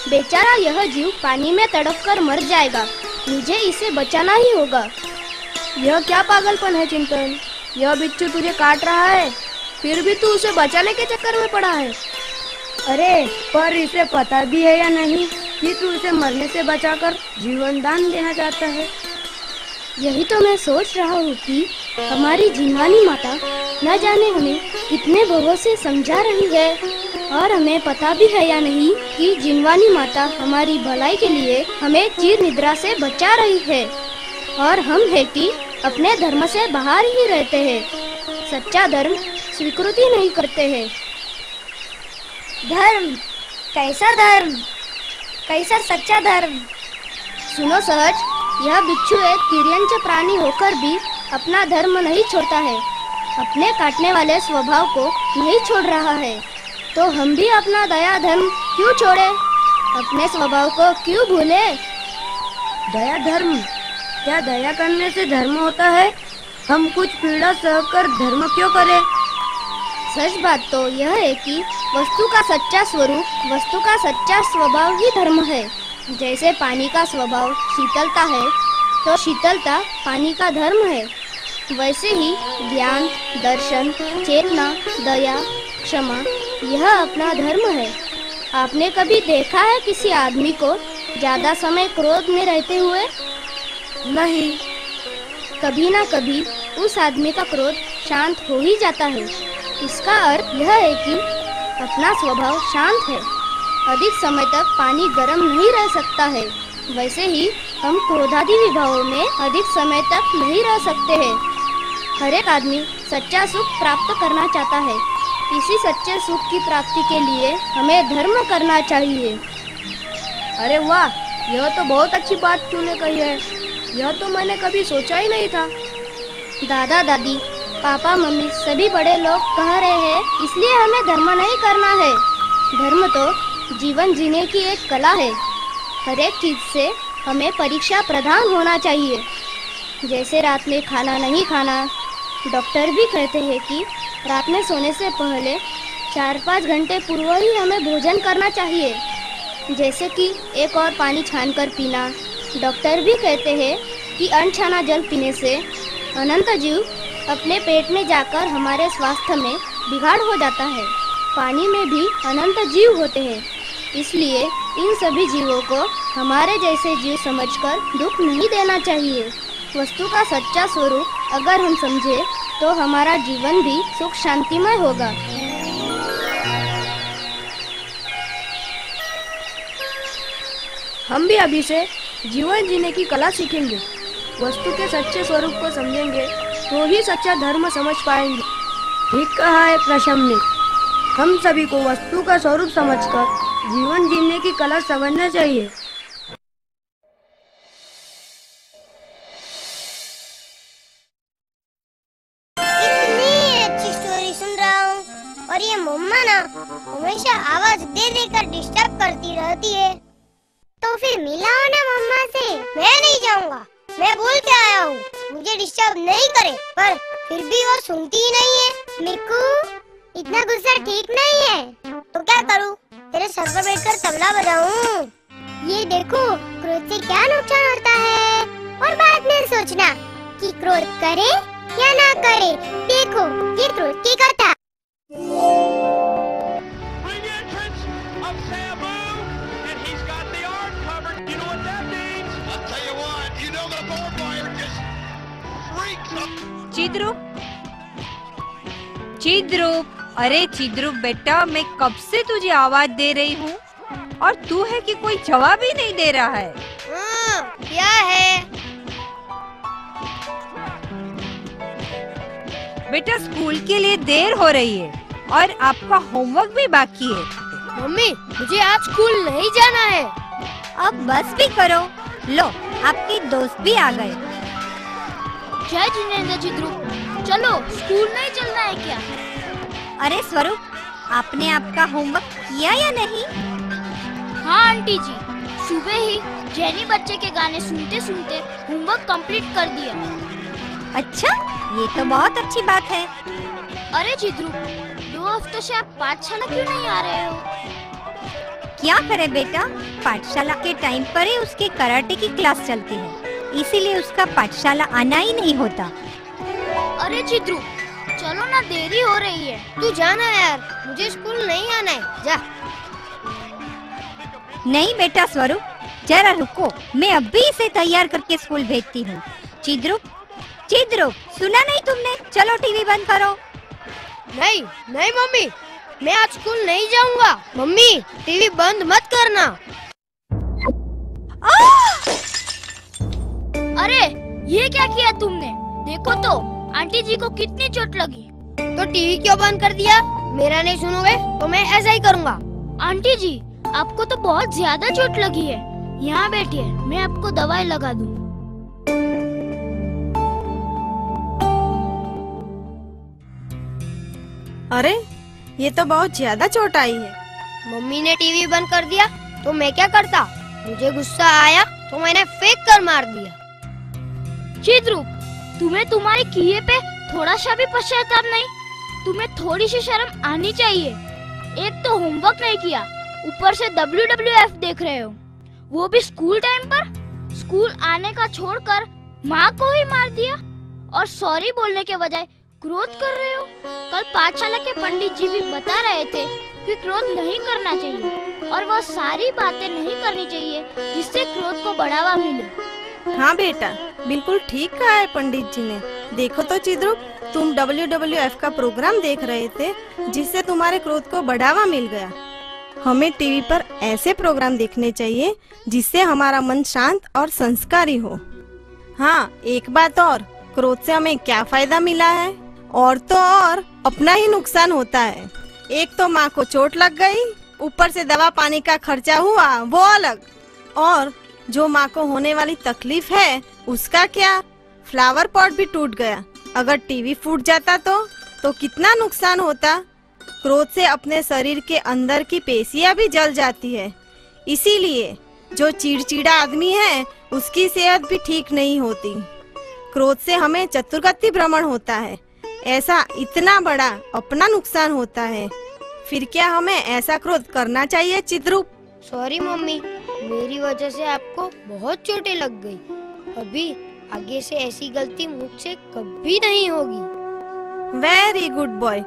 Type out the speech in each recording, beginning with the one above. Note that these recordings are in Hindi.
बेचारा यह जीव पानी में तड़पकर मर जाएगा। मुझे इसे बचाना ही होगा। यह क्या पागलपन है चिंतन? यह बिच्छू तुझे काट रहा है, फिर भी तू उसे बचाने के चक्कर में पड़ा है। अरे पर इसे पता भी है या नहीं कि तू उसे मरने से बचाकर जीवन दान देना चाहता है? यही तो मैं सोच रहा हूँ कि हमारी जिनवानी माता न जाने हमें कितने भवों से समझा रही है, और हमें पता भी है या नहीं कि जिनवानी माता हमारी भलाई के लिए हमें चिर निद्रा से बचा रही है, और हम है कि अपने धर्म से बाहर ही रहते हैं, सच्चा धर्म स्वीकृति नहीं करते हैं। धर्म? कैसा धर्म? कैसा सच्चा धर्म? सुनो सहज, यह बिच्छू एक तिर्यंच प्राणी होकर भी अपना धर्म नहीं छोड़ता है, अपने काटने वाले स्वभाव को नहीं छोड़ रहा है, तो हम भी अपना दया धर्म क्यों छोड़े, अपने स्वभाव को क्यों भूले? दया धर्म? क्या दया करने से धर्म होता है? हम कुछ पीड़ा सहकर धर्म क्यों करें? सच बात तो यह है कि वस्तु का सच्चा स्वरूप, वस्तु का सच्चा स्वभाव ही धर्म है। जैसे पानी का स्वभाव शीतलता है, तो शीतलता पानी का धर्म है। वैसे ही ज्ञान, दर्शन, चेतना, दया, क्षमा यह अपना धर्म है। आपने कभी देखा है किसी आदमी को ज्यादा समय क्रोध में रहते हुए? नहीं। कभी ना कभी उस आदमी का क्रोध शांत हो ही जाता है। इसका अर्थ यह है कि अपना स्वभाव शांत है। अधिक समय तक पानी गर्म नहीं रह सकता है, वैसे ही हम क्रोधादि विभावों में अधिक समय तक नहीं रह सकते हैं। हर एक आदमी सच्चा सुख प्राप्त करना चाहता है। इसी सच्चे सुख की प्राप्ति के लिए हमें धर्म करना चाहिए। अरे वाह, यह तो बहुत अच्छी बात तूने कही है। यह तो मैंने कभी सोचा ही नहीं था। दादा दादी, पापा मम्मी सभी बड़े लोग कह रहे हैं, इसलिए हमें धर्म नहीं करना है। धर्म तो जीवन जीने की एक कला है। हर एक चीज से हमें परीक्षा प्रधान होना चाहिए। जैसे रात में खाना नहीं खाना। डॉक्टर भी कहते हैं कि रात में सोने से पहले 4-5 घंटे पूर्व ही हमें भोजन करना चाहिए। जैसे कि एक और पानी छानकर पीना। डॉक्टर भी कहते हैं कि अनछाना जल पीने से अनंत जीव अपने पेट में जाकर हमारे स्वास्थ्य में बिगाड़ हो जाता है। पानी में भी अनंत जीव होते हैं, इसलिए इन सभी जीवों को हमारे जैसे जीव समझकर दुख नहीं देना चाहिए। वस्तु का सच्चा स्वरूप अगर हम समझे तो हमारा जीवन भी सुख शांतिमय होगा। हम भी अभी से जीवन जीने की कला सीखेंगे। वस्तु के सच्चे स्वरूप को समझेंगे तो ही सच्चा धर्म समझ पाएंगे। ठीक कहा है प्रशम ने। हम सभी को वस्तु का स्वरूप समझकर जीवन जीने की कला समझना चाहिए। इतनी अच्छी स्टोरी सुन रहा हूँ, और ये मम्मा ना हमेशा आवाज दे देकर डिस्टर्ब करती रहती है। तो फिर मिलाओ ना मम्मा से। मैं नहीं जाऊंगा, मैं बोल के आया हूँ मुझे डिस्टर्ब नहीं करे, पर फिर भी वो सुनती ही नहीं है। मिक्कू, इतना गुस्सा ठीक नहीं है। तो क्या करूँ? तेरे सर पर बैठकर तबला बजाऊं? ये देखो, क्रोध से क्या नुकसान होता है, और बाद में सोचना कि क्रोध करे या ना करे। देखो, ये क्रोध की कथा। चिद्रूप, चिद्रूप, अरे चिद्रूप बेटा, मैं कब से तुझे आवाज दे रही हूँ और तू है कि कोई जवाब ही नहीं दे रहा है। क्या है? बेटा, स्कूल के लिए देर हो रही है और आपका होमवर्क भी बाकी है। मम्मी, मुझे आज स्कूल नहीं जाना है। अब बस भी करो। लो, आपके दोस्त भी आ गए। जय जिनेंद्र चिद्रूप, चलो स्कूल नहीं चलना है क्या? अरे स्वरूप, आपने आपका होमवर्क किया या नहीं? हाँ आंटी जी, सुबह ही जेनी बच्चे के गाने सुनते सुनते होमवर्क कंप्लीट कर दिया। अच्छा, ये तो बहुत अच्छी बात है। अरे चिद्रूप, 2 हफ्तों से आप पाठशाला क्यों नहीं आ रहे हो? क्या करे बेटा, पाठशाला के टाइम पर ही उसके कराटे की क्लास चलती है, इसीलिए उसका पाठशाला आना ही नहीं होता। अरे चित्रू, चलो ना, देरी हो रही है। तू जाना यार, मुझे स्कूल नहीं आना है, जा। नहीं बेटा स्वरूप, जरा रुको, मैं अभी इसे तैयार करके स्कूल भेजती हूँ। चिद्रुप, चिद्रुप, सुना नहीं तुमने? चलो टीवी बंद करो। नहीं नहीं मम्मी, मैं आज स्कूल नहीं जाऊंगा। मम्मी, टीवी बंद मत करना। अरे ये क्या किया तुमने? देखो तो आंटी जी को कितनी चोट लगी। तो टीवी क्यों बंद कर दिया? मेरा नहीं सुनोगे तो मैं ऐसा ही करूँगा। आंटी जी, आपको तो बहुत ज्यादा चोट लगी है। यहाँ बैठिए, मैं आपको दवाई लगा दूँ। अरे ये तो बहुत ज्यादा चोट आई है। मम्मी ने टीवी बंद कर दिया तो मैं क्या करता? मुझे गुस्सा आया तो मैंने फेंक कर मार दिया। चिद्रुप, तुम्हें तुम्हारे किए पे थोड़ा सा भी पश्चाताप नहीं? तुम्हें थोड़ी सी शर्म आनी चाहिए। एक तो होमवर्क नहीं किया, ऊपर से WWF देख रहे हो, वो भी स्कूल टाइम पर। स्कूल आने का छोड़कर माँ को ही मार दिया और सॉरी बोलने के बजाय क्रोध कर रहे हो। कल पाठशाला के पंडित जी भी बता रहे थे कि क्रोध नहीं करना चाहिए और वो सारी बातें नहीं करनी चाहिए जिससे क्रोध को बढ़ावा मिले। हाँ बेटा, बिल्कुल ठीक कहा है पंडित जी ने। देखो तो चिद्रुप, तुम WWF का प्रोग्राम देख रहे थे जिससे तुम्हारे क्रोध को बढ़ावा मिल गया। हमें टीवी पर ऐसे प्रोग्राम देखने चाहिए जिससे हमारा मन शांत और संस्कारी हो। हाँ, एक बात और, क्रोध से हमें क्या फायदा मिला है? और तो और अपना ही नुकसान होता है। एक तो माँ को चोट लग गई, ऊपर से दवा पानी का खर्चा हुआ, वो अलग। और जो माँ को होने वाली तकलीफ है उसका क्या? फ्लावर पॉट भी टूट गया। अगर टीवी फूट जाता तो कितना नुकसान होता। क्रोध से अपने शरीर के अंदर की पेशियां भी जल जाती है। इसीलिए जो चिड़चिड़ा आदमी है उसकी सेहत भी ठीक नहीं होती। क्रोध से हमें चतुर्गति भ्रमण होता है। ऐसा इतना बड़ा अपना नुकसान होता है, फिर क्या हमें ऐसा क्रोध करना चाहिए चिद्रुप? सॉरी मम्मी, मेरी वजह से आपको बहुत चोटें लग गई। अभी आगे से ऐसी गलती मुझसे कभी नहीं होगी। Very good boy.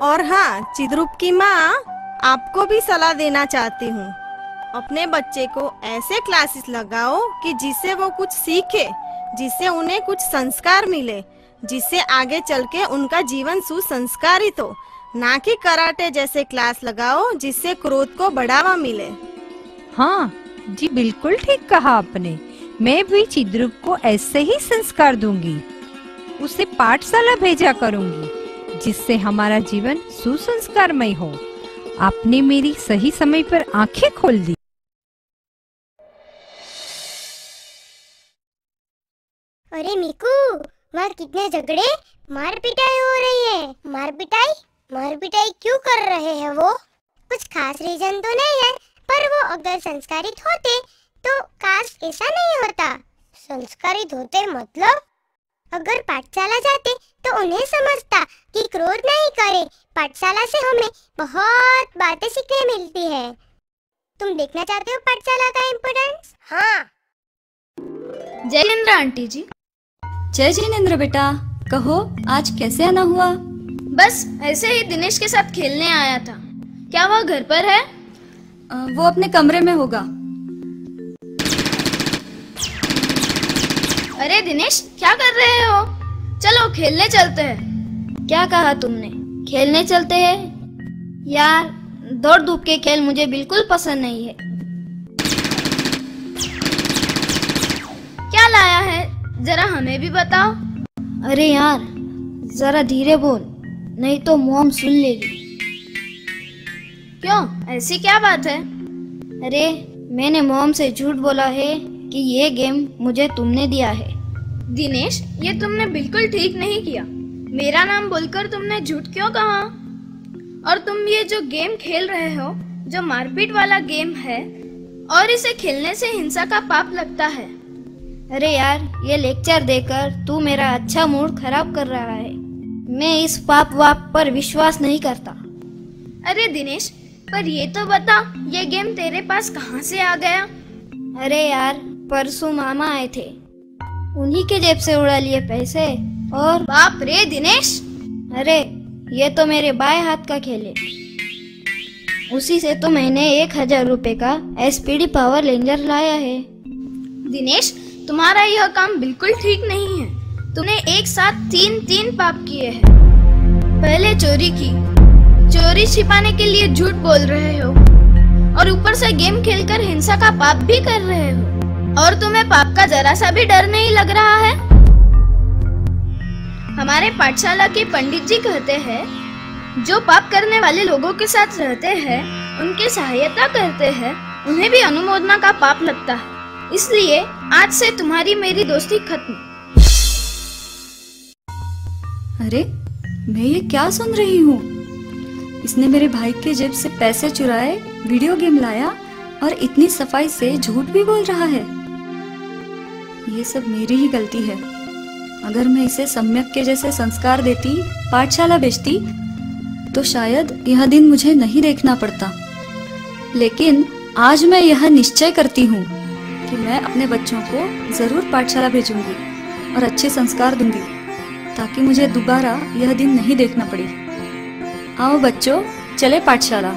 और हाँ चिद्रुप की माँ, आपको भी सलाह देना चाहती हूँ। अपने बच्चे को ऐसे क्लासेस लगाओ कि जिससे वो कुछ सीखे, जिससे उन्हें कुछ संस्कार मिले, जिससे आगे चल के उनका जीवन सुसंस्कारित हो। ना कि कराटे जैसे क्लास लगाओ जिससे क्रोध को बढ़ावा मिले। हाँ जी, बिल्कुल ठीक कहा आपने। मैं भी चिद्रुप को ऐसे ही संस्कार दूंगी। उसे पाठशाला भेजा करूंगी जिससे हमारा जीवन सुसंस्कारमय हो। आपने मेरी सही समय पर आंखें खोल दी। अरे मिकू, वहाँ कितने झगड़े, मार पिटाई हो रही है। मार पिटाई क्यों कर रहे हैं वो? कुछ खास रीजन तो नहीं है, पर वो अगर संस्कारित होते तो काश ऐसा नहीं होता। संस्कारित होते मतलब अगर पाठशाला जाते तो उन्हें समझता कि क्रोध नहीं करे। पाठशाला से हमें बहुत बातें सीखने मिलती है। तुम देखना चाहते हो पाठशाला का इम्पोर्टेंस? हाँ। जय जिनेंद्र आंटी जी। जय जिनेंद्र बेटा, कहो आज कैसे आना हुआ? बस ऐसे ही दिनेश के साथ खेलने आया था। क्या वह घर पर है? वो अपने कमरे में होगा। अरे दिनेश, क्या कर रहे हो? चलो खेलने चलते हैं। क्या कहा तुमने? खेलने चलते हैं? यार, दौड़ धूप के खेल मुझे बिल्कुल पसंद नहीं है। क्या लाया है, जरा हमें भी बताओ। अरे यार, जरा धीरे बोल, नहीं तो मॉम सुन लेगी। क्यों, ऐसी क्या बात है? अरे मैंने मॉम से झूठ बोला है कि ये गेम मुझे तुमने दिया है। दिनेश, ये तुमने बिल्कुल ठीक नहीं किया। मेरा नाम बोलकर तुमने झूठ क्यों कहा? और तुम ये जो गेम खेल रहे हो, जो मारपीट वाला गेम है, और इसे खेलने से हिंसा का पाप लगता है। अरे यार, ये लेक्चर देकर तू मेरा अच्छा मूड खराब कर रहा है। मैं इस पाप वाप पर विश्वास नहीं करता। अरे दिनेश, पर ये तो बता, ये गेम तेरे पास कहाँ से आ गया? अरे यार, परसों मामा आए थे, उन्हीं के जेब से उड़ा लिए पैसे। और बाप रे दिनेश! अरे ये तो मेरे बाएं हाथ का खेल है, उसी से तो मैंने 1000 रुपए का SPD पावर रेंजर लाया है। दिनेश, तुम्हारा यह काम बिल्कुल ठीक नहीं है। तुमने एक साथ तीन पाप किए हैं। पहले चोरी की, चोरी छिपाने के लिए झूठ बोल रहे हो, और ऊपर से गेम खेलकर हिंसा का पाप भी कर रहे हो। और तुम्हें पाप का जरा सा भी डर नहीं लग रहा है? हमारे पाठशाला के पंडित जी कहते हैं, जो पाप करने वाले लोगों के साथ रहते हैं, उनकी सहायता करते हैं, उन्हें भी अनुमोदना का पाप लगता है। इसलिए आज से तुम्हारी मेरी दोस्ती खत्म। अरे मैं ये क्या सुन रही हूँ? इसने मेरे भाई के जेब से पैसे चुराए, वीडियो गेम लाया और इतनी सफाई से झूठ भी बोल रहा है। ये सब मेरी ही गलती है। अगर मैं इसे सम्यक के जैसे संस्कार देती, पाठशाला भेजती, तो शायद यह दिन मुझे नहीं देखना पड़ता। लेकिन आज मैं यह निश्चय करती हूँ कि मैं अपने बच्चों को जरूर पाठशाला भेजूंगी और अच्छे संस्कार दूंगी, ताकि मुझे दोबारा यह दिन नहीं देखना पड़े। आओ बच्चों, चले पाठशाला।